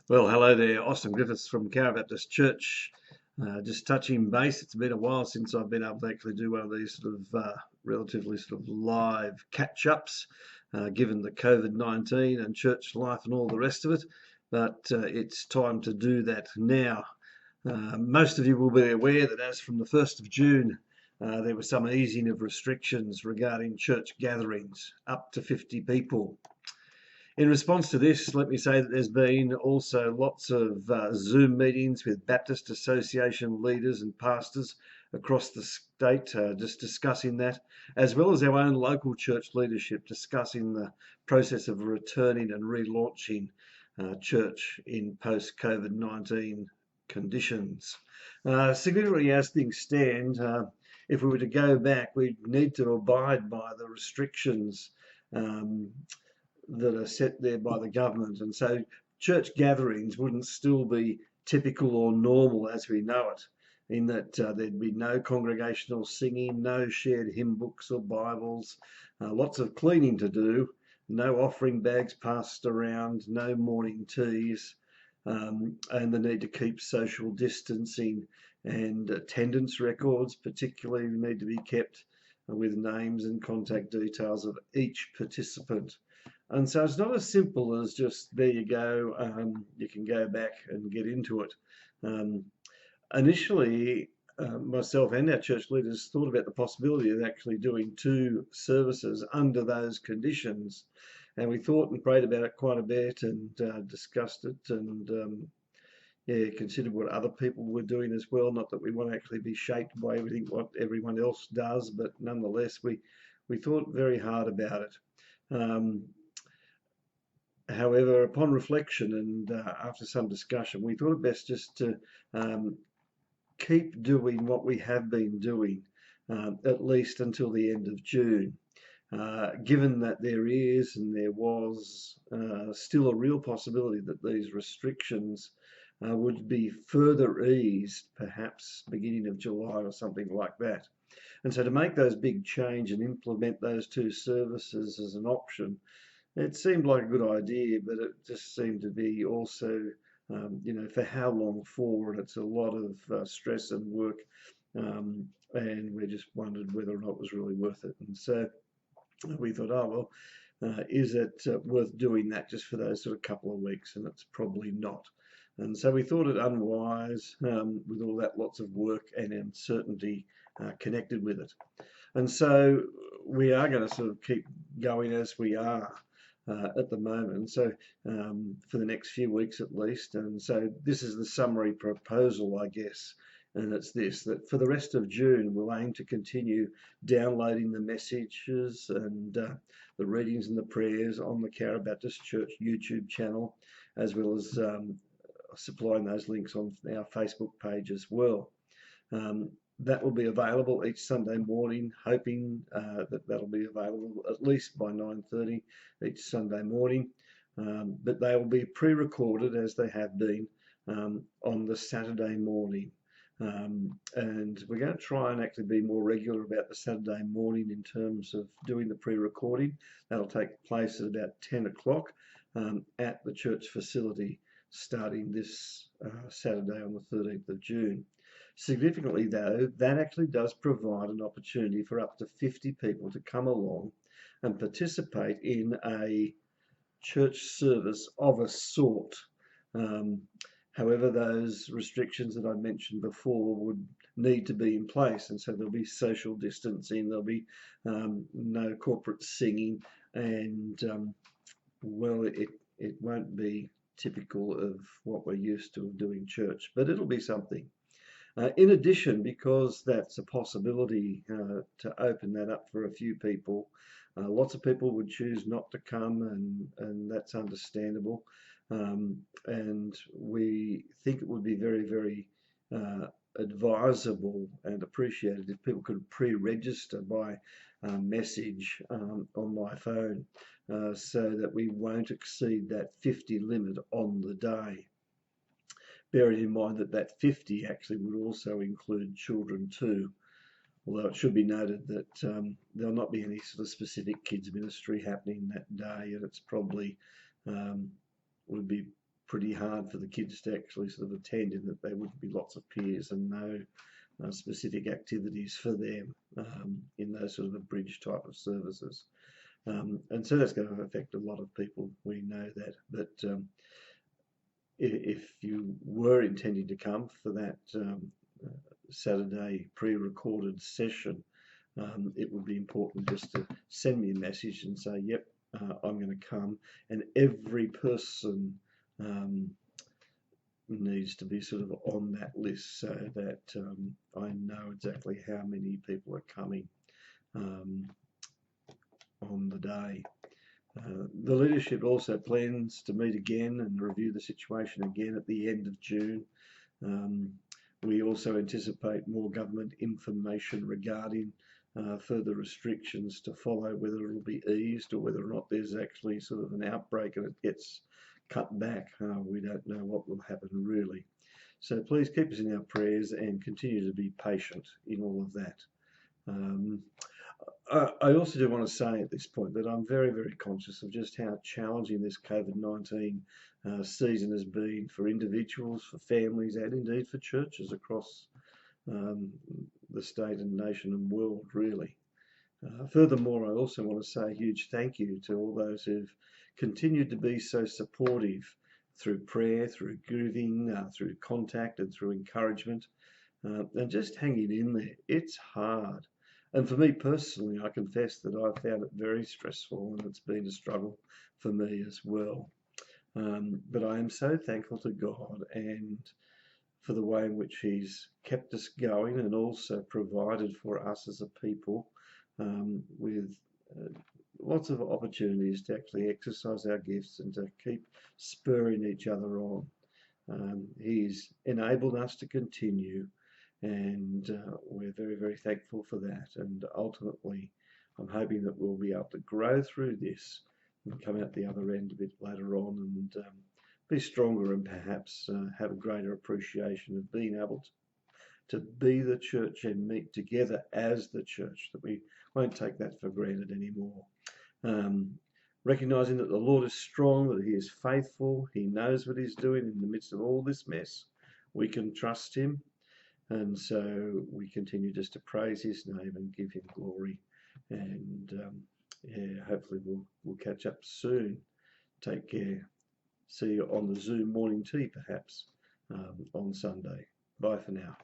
Well, hello there, Austin Griffiths from Carra Baptist Church. Just touching base, it's been a while since I've been able to actually do one of these relatively live catch-ups, given the COVID-19 and church life and all the rest of it. But it's time to do that now. Most of you will be aware that as from the 1st of June, there was some easing of restrictions regarding church gatherings, up to 50 people. In response to this, let me say that there's been also lots of Zoom meetings with Baptist Association leaders and pastors across the state, just discussing that, as well as our own local church leadership discussing the process of returning and relaunching church in post-COVID-19 conditions. Significantly, as things stand, if we were to go back, we'd need to abide by the restrictions that are set there by the government. And so church gatherings wouldn't still be typical or normal as we know it, in that there'd be no congregational singing, no shared hymn books or Bibles, lots of cleaning to do, no offering bags passed around, no morning teas, and the need to keep social distancing, and attendance records particularly need to be kept with names and contact details of each participant. And so it's not as simple as just, there you go, you can go back and get into it. Initially, myself and our church leaders thought about the possibility of actually doing two services under those conditions. And we thought and prayed about it quite a bit and discussed it and considered what other people were doing as well. Not that we want to actually be shaped by everything what everyone else does, but nonetheless, we thought very hard about it. However, upon reflection and after some discussion, we thought it best just to keep doing what we have been doing, at least until the end of June. Given that there is and there was still a real possibility that these restrictions would be further eased, perhaps beginning of July or something like that. And so to make those big change and implement those two services as an option, it seemed like a good idea, but it just seemed to be also, for how long for, and it's a lot of stress and work, and we just wondered whether or not it was really worth it. And so we thought, oh, well, is it worth doing that just for those sort of couple of weeks? And it's probably not. And so we thought it unwise with all that lots of work and uncertainty connected with it. And so we are going to sort of keep going as we are at the moment, so for the next few weeks at least. And so this is the summary proposal, I guess, and it's this: that for the rest of June we'll aim to continue downloading the messages and the readings and the prayers on the Carra Baptist Church YouTube channel, as well as supplying those links on our Facebook page as well. That will be available each Sunday morning, hoping that that'll be available at least by 9:30 each Sunday morning. But they will be pre-recorded, as they have been, on the Saturday morning. And we're going to try and actually be more regular about the Saturday morning in terms of doing the pre-recording. That'll take place at about 10 o'clock at the church facility, starting this Saturday on the 13th of June. Significantly, though, that actually does provide an opportunity for up to 50 people to come along and participate in a church service of a sort. However, those restrictions that I mentioned before would need to be in place, and so there'll be social distancing, there'll be no corporate singing, and it won't be typical of what we're used to of doing church, but it'll be something. In addition, because that's a possibility to open that up for a few people, lots of people would choose not to come, and that's understandable. And we think it would be very, very advisable and appreciated if people could pre-register by message on my phone, so that we won't exceed that 50 limit on the day. Bearing in mind that that 50 actually would also include children too, although it should be noted that there'll not be any sort of specific kids ministry happening that day, and it's probably would be pretty hard for the kids to actually sort of attend, in that there wouldn't be lots of peers and no specific activities for them in those sort of abridged type of services. And so that's going to affect a lot of people. We know that. But if you were intending to come for that Saturday pre-recorded session, it would be important just to send me a message and say, yep, I'm going to come. And every person needs to be sort of on that list, so that I know exactly how many people are coming on the day. The leadership also plans to meet again and review the situation again at the end of June. We also anticipate more government information regarding further restrictions to follow, whether it will be eased or whether or not there's actually sort of an outbreak and it gets cut back. We don't know what will happen really. So please keep us in our prayers and continue to be patient in all of that. I also do want to say at this point that I'm very, very conscious of just how challenging this COVID-19 season has been for individuals, for families, and indeed for churches across the state and nation and world, really. Furthermore, I also want to say a huge thank you to all those who've continued to be so supportive through prayer, through giving, through contact and through encouragement, and just hanging in there. It's hard. And for me personally, I confess that I found it very stressful, and it's been a struggle for me as well. But I am so thankful to God and for the way in which He's kept us going and also provided for us as a people with lots of opportunities to actually exercise our gifts and to keep spurring each other on. He's enabled us to continue, and we're very, very thankful for that. And ultimately, I'm hoping that we'll be able to grow through this and come out the other end a bit later on and be stronger and perhaps have a greater appreciation of being able to be the church and meet together as the church, that we won't take that for granted anymore. Recognising that the Lord is strong, that He is faithful, He knows what He's doing in the midst of all this mess. We can trust Him, and so we continue just to praise His name and give Him glory. And yeah, hopefully we'll catch up soon. Take care. See you on the Zoom morning tea, perhaps, on Sunday. Bye for now.